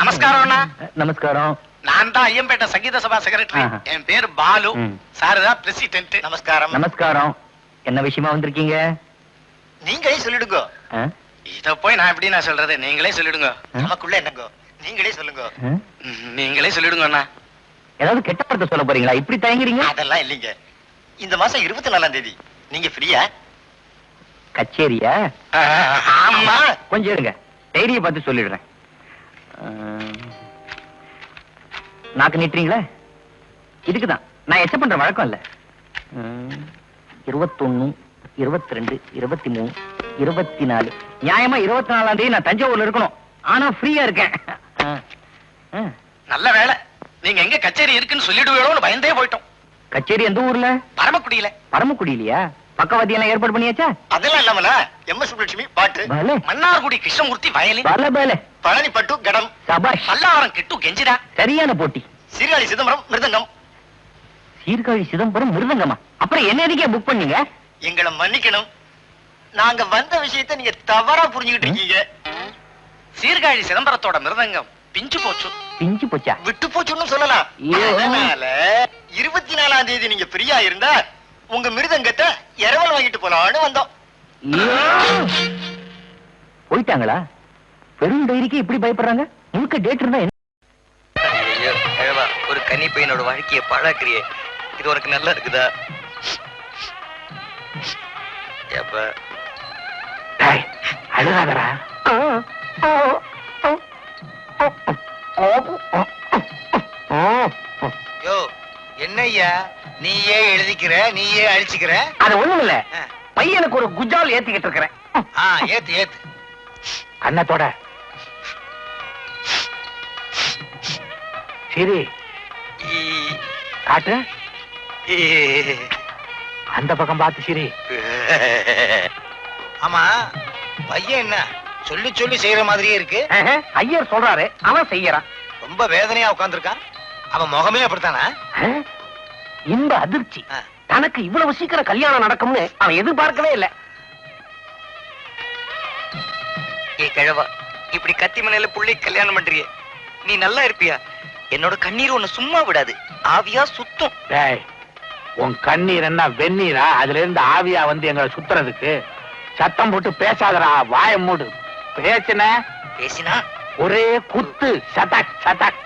நமஸ்காரம். நமஸ்காரம். நான் தான் ஐயம்பேட்டை சங்கீத சபா செக்ரட்டரி. என் பேரு பாலு. சார் தான் பிரசிடென்ட். நமஸ்காரம். நமஸ்காரம். என்ன விஷயமா வந்திருக்கீங்க? நீங்களே சொல்லிடுங்க. இத போய் நான் எப்படி நான் சொல்றது? நீங்களே சொல்லிடுங்க. நமக்குள்ள என்னங்க? நீங்களே சொல்லுங்க. நீங்களே சொல்லிடுங்க அண்ணா. ஏதாவது கெட்ட வார்த்தை சொல்ல போறீங்களா? இப்படி தயங்குறீங்க? அதெல்லாம் இல்லைங்க. இந்த மாசம் 24ஆம் தேதி நீங்க ஃப்ரீயா? கச்சேரியா? ஆமா. கொஞ்சம் இருங்க, டைரிய பார்த்து சொல்லிடுறேன். நாக்கு நீட்டுறீங்களா? இதுக்குதான் நான் எச்ச பண்ற வழக்கம் இல்ல. 21, 22, 23, 24. நியாயமா 24ஆம் தேதி நான் தஞ்சாவூர்ல இருக்கணும். ஆனா ஃப்ரீயா இருக்கேன். நல்ல வேலை. நீங்க எங்க கச்சேரி இருக்குன்னு சொல்லிடுவீங்களோன்னு பயந்தே போயிட்டோம். கச்சேரி எந்த ஊர்ல? பரமக்குடியில. பரமக்குடியிலையா? பக்கவாதி எல்லாம் ஏற்பாடு பண்ணியாச்சா? அதெல்லாம் இல்லாமல எம்.எஸ். சுப்புலட்சுமி பாட்டு, மன்னார்குடி கிருஷ்ணமூர்த்தி வயலின், பழனி பட்டு கடம், சபாஷ், பல்லாவரம் கிட்டு கெஞ்சிடா. சரியான போட்டி. சீர்காழி சிதம்பரம் மிருதங்கம். சீர்காழி சிதம்பரம் மிருதங்கமா? அப்புறம் என்ன எதுக்கே புக் பண்ணீங்க? எங்களை மன்னிக்கணும், நாங்க வந்த விஷயத்தை நீங்க தவறா புரிஞ்சுக்கிட்டு இருக்கீங்க. சீர்காழி சிதம்பரத்தோட மிருதங்கம் பிஞ்சு போச்சு. பிஞ்சு போச்சா? விட்டு போச்சுன்னு சொல்லலாம். அதனால 24ஆம் தேதி நீங்க ஃப்ரீயா இருந்தா உங்க மிருதங்கத்தை இரவல் வாங்கிட்டு போலான்னு வந்தோம். போயிட்டாங்களா? பெரும் டைரிக்கு இப்படி பயப்படுறாங்க. முழுக்க டேட் இருந்தா என்ன? ஒரு கன்னி பையனோட வாழ்க்கையை பாழாக்குறியே, இது உனக்கு நல்லா இருக்குதா? அழுகாதரா. யோ, என்னய்யா நீயே எழுதிக்கிற, நீயே அழிச்சுக்கிற? அது ஒண்ணும் இல்ல, பையனுக்கு ஒரு குஜால் ஏத்திக்கிட்டு இருக்கிறேன். ஏத்து ஏத்து. அண்ணத்தோட சரி காட்டு. அந்த பக்கம் பார்த்து சரி. ஆமா, பையன் என்ன சொல்லி சொல்லி செய்யற மாதிரியே இருக்கு. ஐயர் சொல்றாரு, அவன் செய்யறான். ரொம்ப வேதனையா உட்கார்ந்துருக்கான். அவன் முகமே அப்படித்தானா? இந்த அதிர்ச்சி தனக்கு இவ்வளவு சீக்கிரம் கல்யாணம் நடக்கும்னு அவன் எதிர்பார்க்கவே இல்லை. ஏ கிழவா, இப்படி கத்தி மனையில புள்ளி கல்யாணம் பண்றியே, நீ நல்லா இருப்பியா? என்னோட கண்ணீர் ஒண்ணு சும்மா விடாது, ஆவியா சுத்தும். உன் கண்ணீர் என்ன வெந்நீரா? அதுல இருந்து ஆவியா வந்து எங்களை சுத்துறதுக்கு? சத்தம் போட்டு பேசாதரா, வாய மூடு. பேசினா ஒரே குத்து, சதக் சதக்.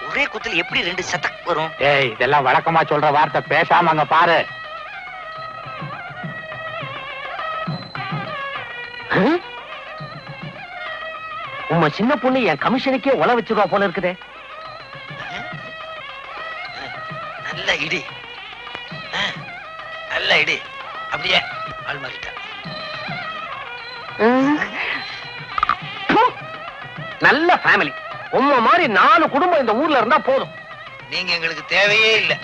ஒரே குத்துல எப்படி 2 சதக் வரும்? இதெல்லாம் வழக்கமா சொல்ற வார்த்தை. பேசாம அங்க பாரு. உங்க சின்ன பொண்ணு என் கமிஷனுக்கே உல வச்சிருவா போல இருக்குதே. நல்ல இடி, நல்ல இடி. அப்படியே ஆள் மாறிட்டா. நல்ல ஃபேமிலி. உங்க மாதிரி 4 குடும்பம் இந்த ஊர்ல இருந்தா போதும். நீங்க எங்களுக்கு தேவையே இல்லை.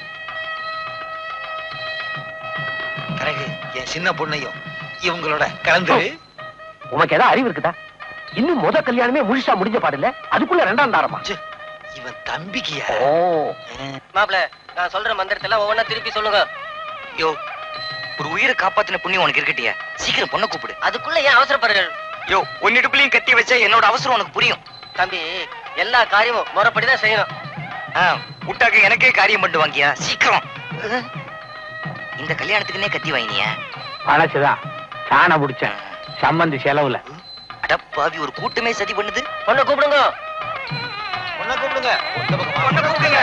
பிறகு என் சின்ன பொண்ணையும் இவங்களோட கலந்து. உனக்கு ஏதாவது அறிவு இருக்குதா? இன்னும் முத கல்யாணமே முழுசா முடிஞ்ச பாடல, அதுக்குள்ள 2ஆம் தாரமா? இவன் தம்பிக்கியா? மாப்ள, நான் சொல்ற மந்திரத்துல ஒவ்வொன்னா திருப்பி சொல்லுங்க. யோ, ஒரு உயிரை காப்பாத்தின புண்ணியம் உனக்கு இருக்கட்டியா? சீக்கிரம் பொண்ணை கூப்பிடு. அதுக்குள்ள ஏன் அவசரப்படுறீர்கள்? யோ, ஒன்னிடுப்புலையும் கட்டி வச்சா என்னோட அவசரம் உனக்கு புரியும். தம்பி, எல்லா காரியமும் முறைப்படிதான் செய்யணும். விட்டாக்க எனக்கே காரியம் பண்ணிட்டு வாங்கியா, சீக்கிரம். இந்த கல்யாணத்துக்குன்னே கத்தி வாங்கினியா? பழசுதான், சாண புடிச்சேன் சம்பந்தி செலவுல. அடப்பாவி, ஒரு கூட்டமே சதி பண்ணுது. பொண்ணை கூப்பிடுங்க, பொண்ணை கூப்பிடுங்க, பொண்ணை கூப்பிடுங்க.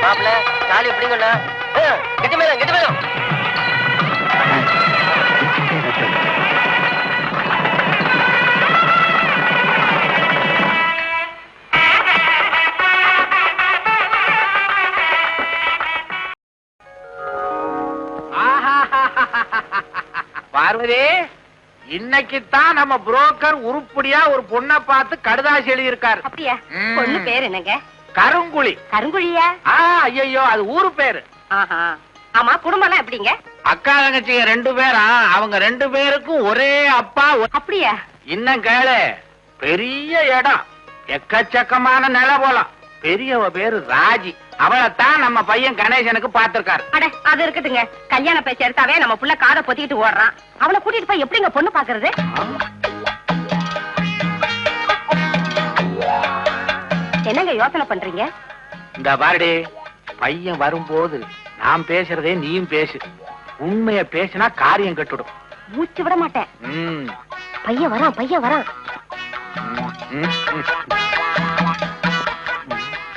மாப்ள, தாலி எப்படிங்கண்ணா? கெட்டி மேலும், கெட்டி மேலும். பார்வதி, இன்னைக்குத்தான் நம்ம புரோக்கர் உருப்படியா ஒரு பொண்ணை பார்த்து கடுதாசி எழுதி இருக்காரு. அப்படியா? பொண்ணு பேர் என்னங்க? கருங்குழி. கருங்குழியா? ஐயோ, அது ஊரு பேரு. ஆமா, குடும்பம் எல்லாம் எப்படிங்க? அக்கா தங்கச்சிங்க 2 பேரா? அவங்க 2 பேருக்கும் ஒரே அப்பா. அப்படியா? இன்னும் கேளு, பெரிய இடம், எக்கச்சக்கமான நில போலாம், பெரியவ பேரு ராஜி. அவளைத்தான் நம்ம பையன் கணேசனுக்கு பாத்திருக்காரு. அட அது இருக்கட்டுங்க, கல்யாண பேச்சு எடுத்தாவே நம்ம புள்ள காதை பொத்திக்கிட்டு ஓடுறான். அவளை கூட்டிட்டு போய் எப்படிங்க பொண்ணு பாக்குறது? என்னங்க யோசனை பண்றீங்க? இந்த பாருடி, பையன் வரும்போது நான் பேசுறதே நீயும் பேசு. உண்மைய பேசினா காரியம் கட்டுடும். மூச்சு விட மாட்டேன். பையன் வரான்.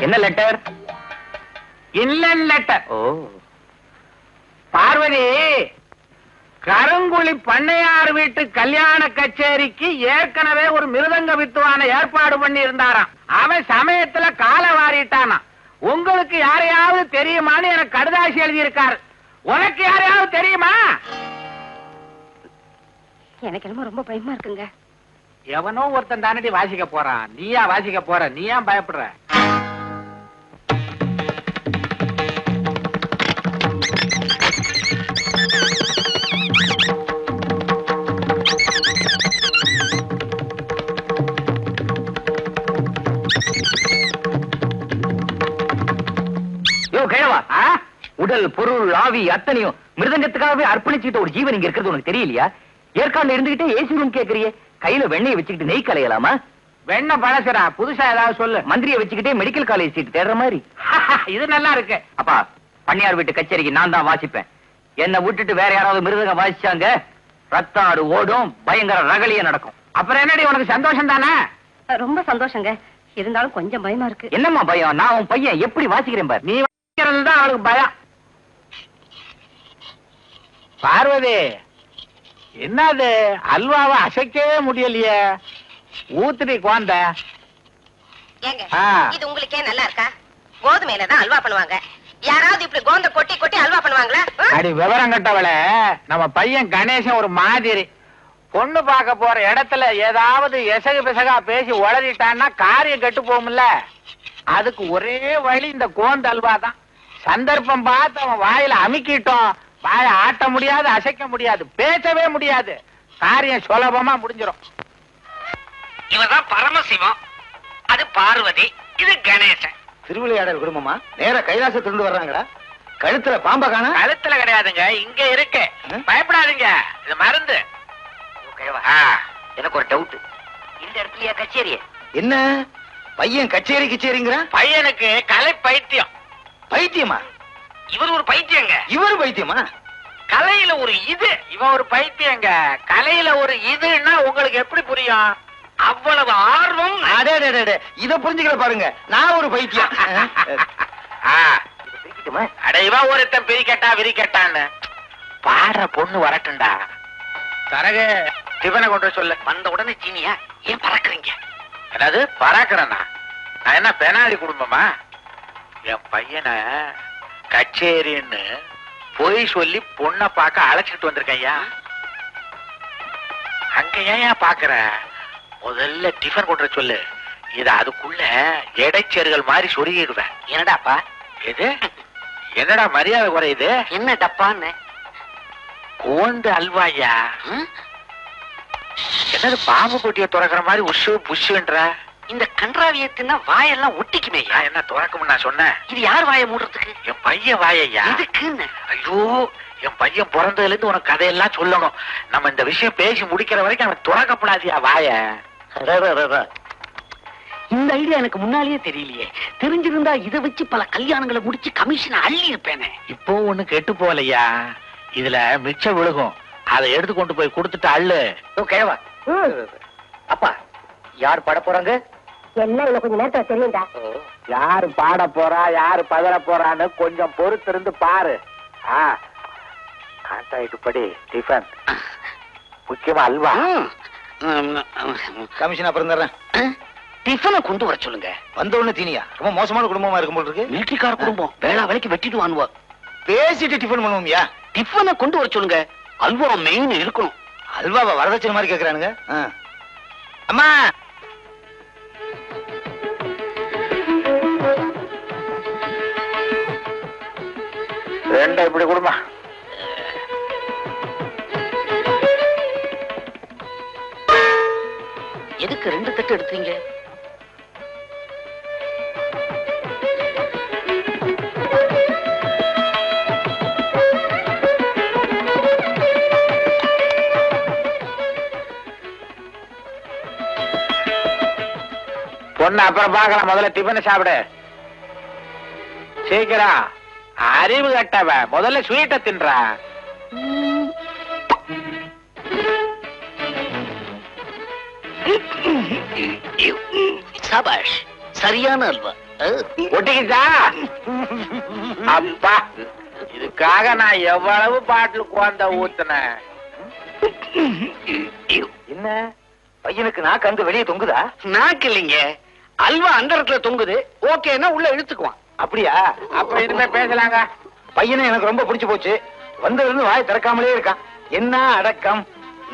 என்ன லெட்டர்? இல்லன் லெட்டர். ஓ, பார்வதி, கருங்குழி பண்ணையார் வீட்டு கல்யாண கச்சேரிக்கு ஏற்கனவே ஒரு மிருதங்க வித்துவான ஏற்பாடு பண்ணி இருந்தாராம். அவன் சமயத்துல கால வாரிட்டானா. உங்களுக்கு யாரையாவது தெரியுமான்னு எனக்கு கடுதாசி எழுதி இருக்காரு. உனக்கு யாரையாவது தெரியுமா? எனக்கு என்னமோ ரொம்ப பயமா இருக்குங்க. எவனோ ஒருத்தன் தானடி வாசிக்க போறான். நீயா வாசிக்க போற? நீ ஏன் பயப்படுற? உடல் பொருள் ஆவி அத்தனையும் மிருதங்கத்துக்காகவே அர்ப்பணிச்சுட்டு ஒரு ஜீவன் இங்க இருக்கிறது உனக்கு தெரியலையா? ஏற்காடுல இருந்துகிட்டே ஏசி ரூம் கேக்குறியே, கையில வெண்ணெயை வச்சுக்கிட்டு நெய் கலையலாமா? வெண்ணெய் பழசுடா, புதுசா ஏதாவது சொல்லு. மந்திரியை வச்சுக்கிட்டே மெடிக்கல் காலேஜ் சீட் தேடுற மாதிரி. இது நல்லா இருக்கு. அப்பா, பண்ணையார் வீட்டு கச்சேரிக்கு நான் தான் வாசிப்பேன். என்னை விட்டுட்டு வேற யாராவது மிருதங்க வாசிச்சாங்க, ரத்த ஆடு ஓடும், பயங்கர ரகலிய நடக்கும். அப்புறம் என்னடி, உனக்கு சந்தோஷம் தானே? ரொம்ப சந்தோஷங்க. இருந்தாலும் கொஞ்சம் பயமா இருக்கு. என்னம்மா பயம்? நான் உன் பையன் எப்படி வாசிக்கிறேன் பாரு. நீ வாசிக்கிறது தான் அவளுக்கு பயம். பார்வதி, என்னது அல்வாவை அசைக்கவே முடியலையே? ஊத்துடி குழந்த. ஏங்க, இது உங்களுக்கே நல்லா இருக்கா? கோதுமையில தான் அல்வா பண்ணுவாங்க. யாராவது இப்படி கோந்த கொட்டி கொட்டி அல்வா பண்ணுவாங்களா? அடி விவரம் கட்டவள, நம்ம பையன் கணேசன் ஒரு மாதிரி. பொண்ணு பார்க்க போற இடத்துல ஏதாவது எசகு பிசகா பேசி உளறிட்டான்னா காரியம் கெட்டு போகும்ல. அதுக்கு ஒரே வழி இந்த கோந்த அல்வா தான். சந்தர்ப்பம் பார்த்து அவன் வாயில அமுக்கிட்டோம், வாய ஆட்ட முடியாது, அசைக்க முடியாது, பேசவே முடியாது. காரியம் சுலபமா முடிஞ்சிடும். இவதான் பரமசிவம், அது பார்வதி, இது கணேசன். திருவிளையாடல் குடும்பமா? நேர கைலாசத்திலிருந்து வர்றாங்கடா. கழுத்துல பாம்ப காண? கழுத்துல கிடையாதுங்க, இங்க இருக்கு. பயப்படாதீங்க, இது மருந்து. எனக்கு ஒரு டவுட், இந்த இடத்துலயா கச்சேரி? என்ன பையன் கச்சேரி கச்சேரிங்கிற? பையனுக்கு கலை பைத்தியம். பைத்தியமா? இவர் ஒரு பைத்தியங்க. இவரு பைத்தியமா? கலையில ஒரு இது, இவன் ஒரு பைத்தியங்க. கலையில ஒரு இதுன்னா உங்களுக்கு எப்படி புரியும்? அவ்வளவு ஆர்வம். இத புரிஞ்சுக்கல பாருங்க, நான் ஒரு பைத்தியம். அட, இவன் ஒருத்தன் பிரிக்கட்டா விரிக்கட்டான்னு. பாடுற பொண்ணு வரட்டும்டா. தரகு, டிஃபனை கொண்டு சொல்ல. வந்த உடனே சீனியா? ஏன் பறக்குறீங்க? அதாவது பறாக்குறேன்னா நான் என்ன பெனாலி குடும்பமா? என் பையனை கச்சேரின்னு போய் சொல்லி பொண்ணை பார்க்க அழைச்சிட்டு வந்திருக்கேன். அங்க ஏன் பாக்குற? முதல்ல டிஃபன் கொண்டு சொல்லு. இத அதுக்குள்ள இடைச்சேர்கள் மாதிரி சொருகிடுவேன். என்னடாப்பா இது? என்னடா மரியாதை குறையுது? என்ன டப்பான்னு? கோந்து அல்வாயா? என்னது பாம்பு கொட்டிய துறக்கிற மாதிரி உஷு புஷுன்ற? இந்த கன்றாவியத்தின்னா வாயெல்லாம் ஒட்டிக்குமே. என்ன துறக்கும் நான் சொன்னேன்? இது யார் வாயை மூடுறதுக்கு? என் பையன் வாயையா? எதுக்குன்னு? ஐயோ, என் பையன் பிறந்ததுல இருந்து உனக்கு கதையெல்லாம் சொல்லணும். நம்ம இந்த விஷயம் பேசி முடிக்கிற வரைக்கும் அவன் துறக்கப்படாதியா வாய. இந்த ஐடியா எனக்கு முன்னாலேயே தெரியலையே. தெரிஞ்சிருந்தா இதை வச்சு பல கல்யாணங்களை முடிச்சு கமிஷன் அள்ளி இருப்பேனே. இப்போ ஒண்ணு கெட்டு போகலையா? இதுல மிச்சம் விழுகும், அதை எடுத்து கொண்டு போய் கொடுத்துட்டு அள்ளு. கேவா அப்பா, யார் பாட போறாங்க? எல்லாம் இன்னும் கொஞ்சம் நேரத்துல தெரியும்டா. யாரு பாட போறா, யாரு பதற போறான்னு கொஞ்சம் பொறுத்து இருந்து பாரு. கான்ட்ராக்ட் படி டிஃபன், முக்கியமா அல்வா. கமிஷன் அப்புறம் தர்றேன். டிஃபனை கொண்டு வர சொல்லுங்க. வந்த உடனே தீனியா? ரொம்ப மோசமான குடும்பமா இருக்கும் போல இருக்கு. மிலிட்டரிக்கார குடும்பம், வேளா வேலைக்கு வெட்டிட்டு வாங்குவா. பேசிட்டு டிஃபன் பண்ணுவோம்யா. டிஃபனை கொண்டு வர சொல்லுங்க. அல்வா மெயின் இருக்கணும். அல்வாவை வரதட்சணை மாதிரி கேக்குறானுங்க. அம்மா, ரெண்டா இப்படி கொடுமா. எதுக்கு ரெண்டு தட்டு எடுத்தீங்க? பொண்ணு அப்புறம் பார்க்கலாம், முதல்ல டிஃபன் சாப்பிடு. சீக்கிரம். அறிவு கட்டவ, முதல்ல ஸ்வீட்டை தின்றா. சபாஷ், சரியான அல்வா. ஒட்டிக்கிச்சா? அப்பா, இதுக்காக நான் எவ்வளவு பாட்டில் குழந்த ஊத்துனேன். என்ன பையனுக்கு நாக்கு அங்க வெளியே தொங்குதா? நாக்கு இல்லைங்க, அல்வா அந்த இடத்துல தொங்குது. ஓகேன்னா உள்ள இழுத்துக்குவான். அப்படியா? அப்ப இனிமே பேசலாங்க. பையனை எனக்கு ரொம்ப பிடிச்சு போச்சு. வந்ததுன்னு வாய் திறக்காமலே இருக்கான். என்ன அடக்கம்!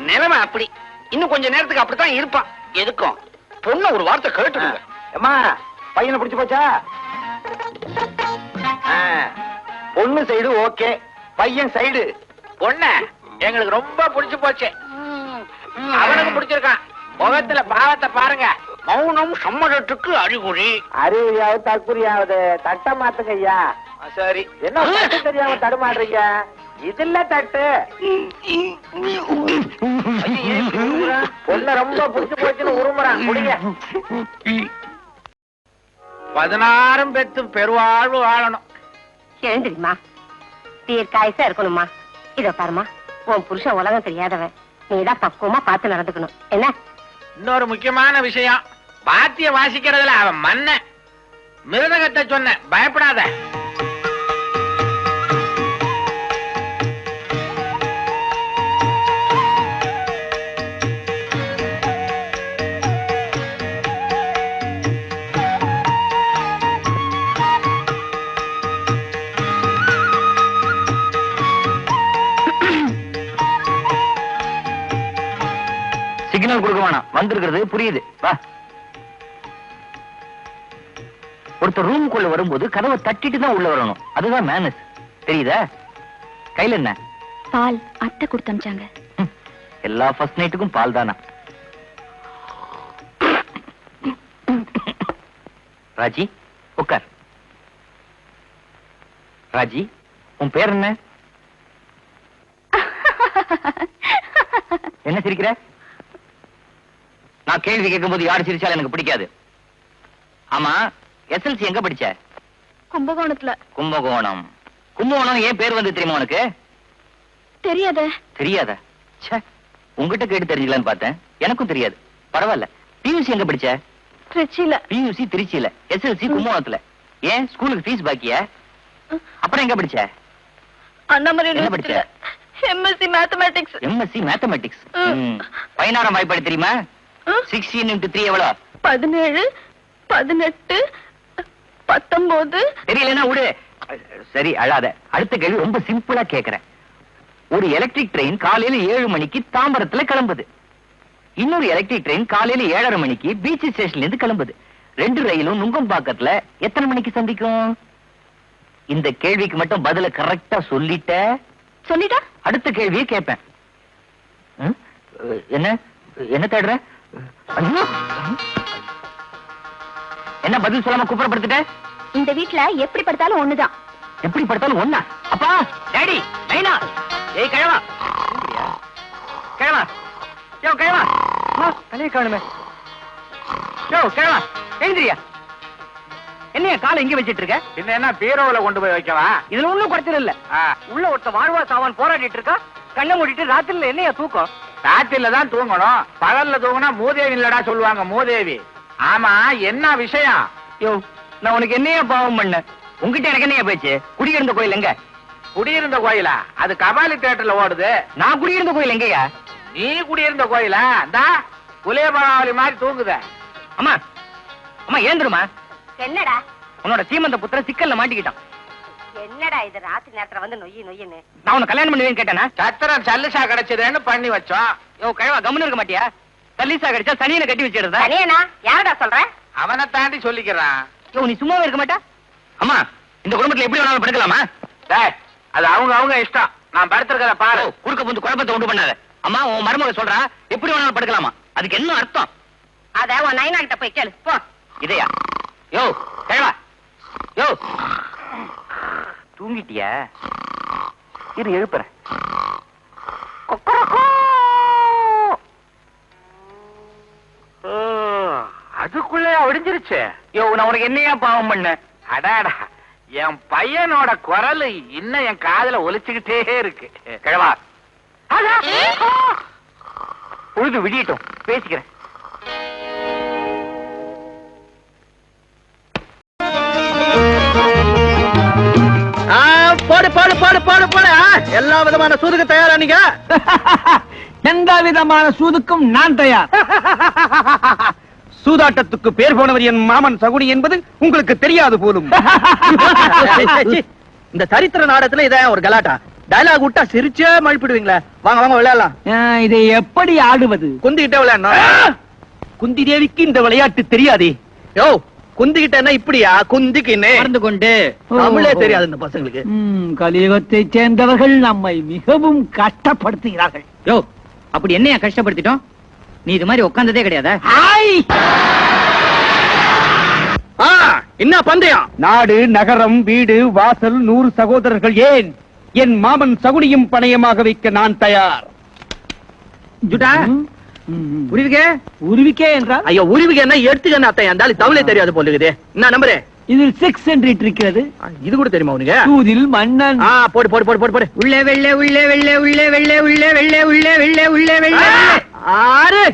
நிலைமை அப்படி. இன்னும் கொஞ்ச நேரத்துக்கு அப்படித்தான் இருப்பான். எதுக்கும் பொண்ணு ஒரு வார்த்தை கேட்டுடுங்க. அம்மா, பையனை பிடிச்சு போச்சா? பொண்ணு சைடு ஓகே, பையன் சைடு. பொண்ணு எங்களுக்கு ரொம்ப பிடிச்சு போச்சு. அவனுக்கு பிடிச்சிருக்கான். முகத்துல பாவத்தை பாருங்க. மௌனம் சம்மதத்துக்கு அறிகுறி. அறிவியாவது தற்குறியாவது. தட்ட மாத்துங்க ஐயா. சரி. என்ன தட்டு தெரியாம தடுமாடுறீங்க? இதுல தட்டு. பொண்ணு ரொம்ப பிடிச்சு போச்சுன்னு உருமுறான். முடிங்க. 16 பெத்து பெருவாழ்வு வாழணும். எழுந்திரிமா, தீர்க்காயசா இருக்கணுமா. இத பாருமா, உன் புருஷன் உலகம் தெரியாதவன். நீதான் பக்குவமா பார்த்து நடந்துக்கணும். என்ன? இன்னொரு முக்கியமான விஷயம், பாத்திய வாசிக்கிறதுல அவன் மன்ன. மிருதகத்தை சொன்ன, பயப்படாத. சிக்னல் கொடுக்க வேணாம், வந்திருக்கிறது புரியுது. வா. ஒருத்தர் ரூமுக்குள்ள வரும்போது கதவை தட்டிட்டு தான் உள்ள வரணும். அதுதான் மேனஸ். தெரியுதா? கையில என்ன? பால் அத்தை கொடுத்து அனுப்பிச்சாங்க. எல்லா ஃபர்ஸ்ட் நைட்டுக்கும் பால் தானா? ராஜி, உட்கார். ராஜி, உன் பேர் என்ன? என்ன சிரிக்கிற? நான் கேள்வி கேட்கும் போது யாரு சிரிச்சாலும் எனக்கு பிடிக்காது. ஆமா, SLC எங்க படிச்ச? கும்பகோணத்துல. கும்பகோணம். கும்பகோணம் ஏன் பேர் வந்து தெரியுமா உனக்கு? தெரியாத. தெரியாத? ச்சே, உங்ககிட்ட கேட்டு தெரிஞ்சுக்கலான்னு பார்த்தேன். எனக்கும் தெரியாது. பரவாயில்ல. PUC எங்க படிச்ச? திருச்சியில. PUC திருச்சியில, SLC கும்பகோணத்துல. ஏன் ஸ்கூலுக்கு ஃபீஸ் பாக்கியா? அப்புறம் எங்க படிச்ச? அண்ணாமலை என்ன படிச்ச? MSc mathematics. MSc mathematics. 16ஆம் வாய்ப்பாடு தெரியுமா? 16 into 3 எவ்வளவு? 17, 18, 19. தெரியலன்னா விடு. சரி, அழாத. அடுத்த கேள்வி ரொம்ப சிம்பிளா கேக்குறேன். ஒரு எலக்ட்ரிக் ட்ரெயின் காலையில 7 மணிக்கு தாம்பரத்துல கிளம்புது. இன்னொரு எலக்ட்ரிக் ட்ரெயின் காலையில 7:30 மணிக்கு பீச் ஸ்டேஷன்ல இருந்து கிளம்புது. 2 ரயிலும் நுங்கம்பாக்கத்துல எத்தனை மணிக்கு சந்திக்கும்? இந்த கேள்விக்கு மட்டும் பதில கரெக்டா சொல்லிட்டா அடுத்த கேள்வியை கேட்பேன். என்ன என்ன தேடுற? ஐயோ, என்ன பதில் சொல்லாம குப்புறப்படுத்திட்ட? இந்த வீட்ல எப்படி படுத்தாலும் ஒண்ணுதான். எப்படி படுத்தாலும் ஒண்ணா? அப்பா, டாடி, நைனா, ஏய் கிழவா, கிழவா, யோ கிழவா, தலையை காணுமே. யோ கிழவா, எழுந்திரியா. என்னைய காலை இங்க வச்சிட்டு இருக்க? பின்ன என்ன பீரோவுல கொண்டு போய் வைக்கவா? இதுல ஒண்ணும் குறைச்சல் இல்ல. உள்ள ஒருத்த வாழ்வா சாவான் போராடிட்டு இருக்கா. கண்ணை மூடிட்டு ராத்திரில என்னையா தூக்கம்? ராத்திரில தான் தூங்கணும். பகல்ல தூங்கினா மூதேவி இல்லடா சொல்லுவாங்க. மூதேவி. ஆமா, என்ன விஷயம்? யோ, நான் உனக்கு என்னையா பாவம் பண்ண? உங்ககிட்ட எனக்கு என்னையா பேச்சு? குடியிருந்த கோயில் எங்க? குடியிருந்த கோயிலா? அது கபாலி தியேட்டர்ல ஓடுது. நான் குடியிருந்த கோயில் எங்கயா? நீ குடியிருந்த கோயிலா? இந்தா புலியபராவளி மாதிரி தூங்குத. அம்மா, அம்மா ஏந்துருமா. என்னடா உன்னோட சீமந்த புத்திர சிக்கல்ல மாட்டிக்கிட்டான். என்னடா இது ராத்திரி நேரத்துல வந்து நொய்யுன்னு? நான் உன்னை கல்யாணம் பண்ணுவேன்னு கேட்டேனா? சத்திரம் சல்லிசா கிடைச்சதுன்னு பண்ணி வச்சோம். யோ கிழவா, கம்முன்னு இருக்க மாட்டியா? சல்லீசா கிடைச்சா சனியனை கட்டி வச்சிடுறதா? சனியனா? யாரடா சொல்ற? அவனை தாண்டி சொல்லிக்கிறான். யோ, நீ சும்மாவே இருக்க மாட்டா? அம்மா, இந்த குடும்பத்துல எப்படி வேணாலும் படுக்கலாமா? டேய், அது அவங்க இஷ்டம். நான் படுத்திருக்கத பாரு. குறுக்க புந்து குழப்பத்தை உண்டு பண்ணாத. அம்மா, உன் மருமக சொல்றா எப்படி வேணாலும் படுக்கலாமா? அதுக்கு என்ன அர்த்தம்? அத உன் நைனா கிட்ட போய் கேளு போ. இதையா? யோ கிழவா, யோ தூங்கிட்டியா? இரு எழுப்புறேன். அதுக்குள்ளே விடிஞ்சிருச்சு. நான் உனக்கு என்னையா பாவம் பண்ண? அடாடா, என் பையனோட குரல் இன்னும் என் காதுல ஒலிச்சுக்கிட்டே இருக்கு. கிழவா, பொழுது விடியட்டும், பேசிக்கிறேன். போடு போடு போடு போடு போடு. எல்லா விதமான சூதுக்கு தயாரா நீங்க? எந்த விதமான சூதுக்கும் நான் தயார். சூதாட்டத்துக்கு பேர் போனவர் என் மாமன் சகுனி என்பது உங்களுக்கு தெரியாது போலும். இந்த சரித்திர நாடகத்துல இத ஒரு கலாட்டா டயலாக் விட்டா சிரிச்சே மழுப்பிடுவீங்களா? வாங்க வாங்க விளையாடலாம். இதை எப்படி ஆடுவது? குந்திக்கிட்டே விளையாடணும். குந்தி தேவிக்கு இந்த விளையாட்டு தெரியாதே. யோ, குந்திக்கிட்டேன்னா இப்படியா? குந்திக்கின்னு மறந்து கொண்டு தமிழே தெரியாது இந்த பசங்களுக்கு. கலியுகத்தை சேர்ந்தவர்கள் நம்மை மிகவும் கஷ்டப்படுத்துகிறார்கள். யோ, அப்படி என்னையா கஷ்டப்படுத்திட்டோம்? நீ இது மாதிரி உட்கார்ந்ததே கிடையாதா? என்ன பந்தயம்? நாடு, நகரம், வீடு, வாசல், 100 சகோதரர்கள், ஏன் என் மாமன் சகுனியும் பணயமாக வைக்க நான் தயார். ஜுட்டா, உருவிக்கே உருவிக்கே என்றால்? ஐயோ, உருவிக்கு என்ன எடுத்துக்க அத்தை, அந்த தமிழே தெரியாது போல இருக்குது. என்ன நம்பரு? இதில் 6 என்று இருக்கிறது. இது கூட தெரியுமா உனக்கு? சூதில் மன்னன். போடு போடு போடு போடு போடு. உள்ளே வெள்ளே உள்ளே வெள்ளே உள்ளே வெள்ளே உள்ளே வெள்ளே உள்ளே வெள்ளே உள்ளே வெள்ளே. 6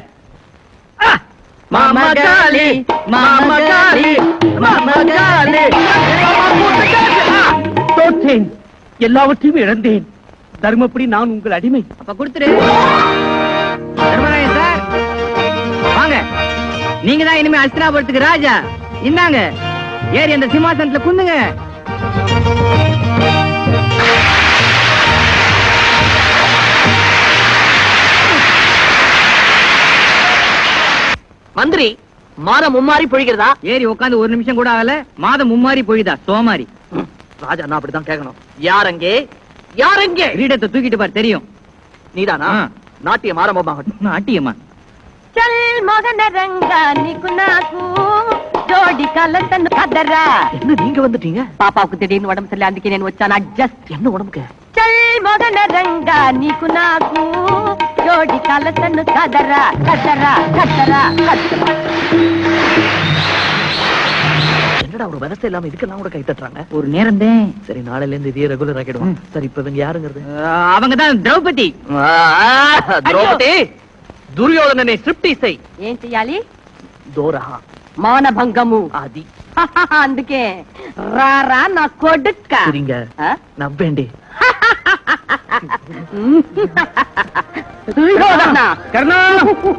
மாமகாலி மாமகாலி மாமகாலி. தோற்றேன், எல்லாவற்றையும் இழந்தேன். தர்மப்படி நான் உங்கள் அடிமை. அப்ப கொடுத்துரு. தர்மராயன் சார், வாங்க. நீங்க தான் இனிமே அஸ்தினாபுரத்துக்கு ராஜா. இந்தாங்க, ஏறி அந்த சிம்மாசனத்துல குந்துங்க. மந்திரி, மாதம் மும்மாறி பொழிகிறதா? ஏறி உட்காந்து 1 நிமிஷம் கூட ஆகல, மாதம் மும்மாறி பொழிதா? சோமாரி. ராஜா, நான் அப்படித்தான் கேட்கணும். யாரங்கே யாரங்கே? கிரீடத்தை தூக்கிட்டு பாரு, தெரியும். நீதானா? நாட்டியம் ஆரம்பமாகட்டும். நாட்டியம்மா. చల్ మగన రంగా నీకు నాకు జోడి కలతను కదరా. என்ன நீங்க வந்துட்டீங்க? పాపాకు తిడిని ఉడమ సరి అందుకే నేను వచ్చాను అడ్జస్ట్. என்ன உடம்புக்கு? చల్ మగన రంగా నీకు నాకు జోడి కలతను కదరా కదరా కదరా కదరా. என்னடா ஒரு விவசாய இல்லாம இதுக்கெல்லாம் கூட கை தட்டுறாங்க? ஒரு நேரம் தான். சரி, நாளைல இருந்து இதே ரெகுலர் ஆக்கிடுவோம். சரி, இப்ப இவங்க யாருங்கிறது? அவங்க தான் திரௌபதி. திரௌபதி, துரியோதனனை சிருப்டி செய். ఏం చెయ్యాలి? தோரஹா మానభంగము. ஆதி. అందుకే రారా నా కొడుక్క. சரிங்க, நம்பேண்டி. దుర్యోధన கர்ணா, ఎందుకు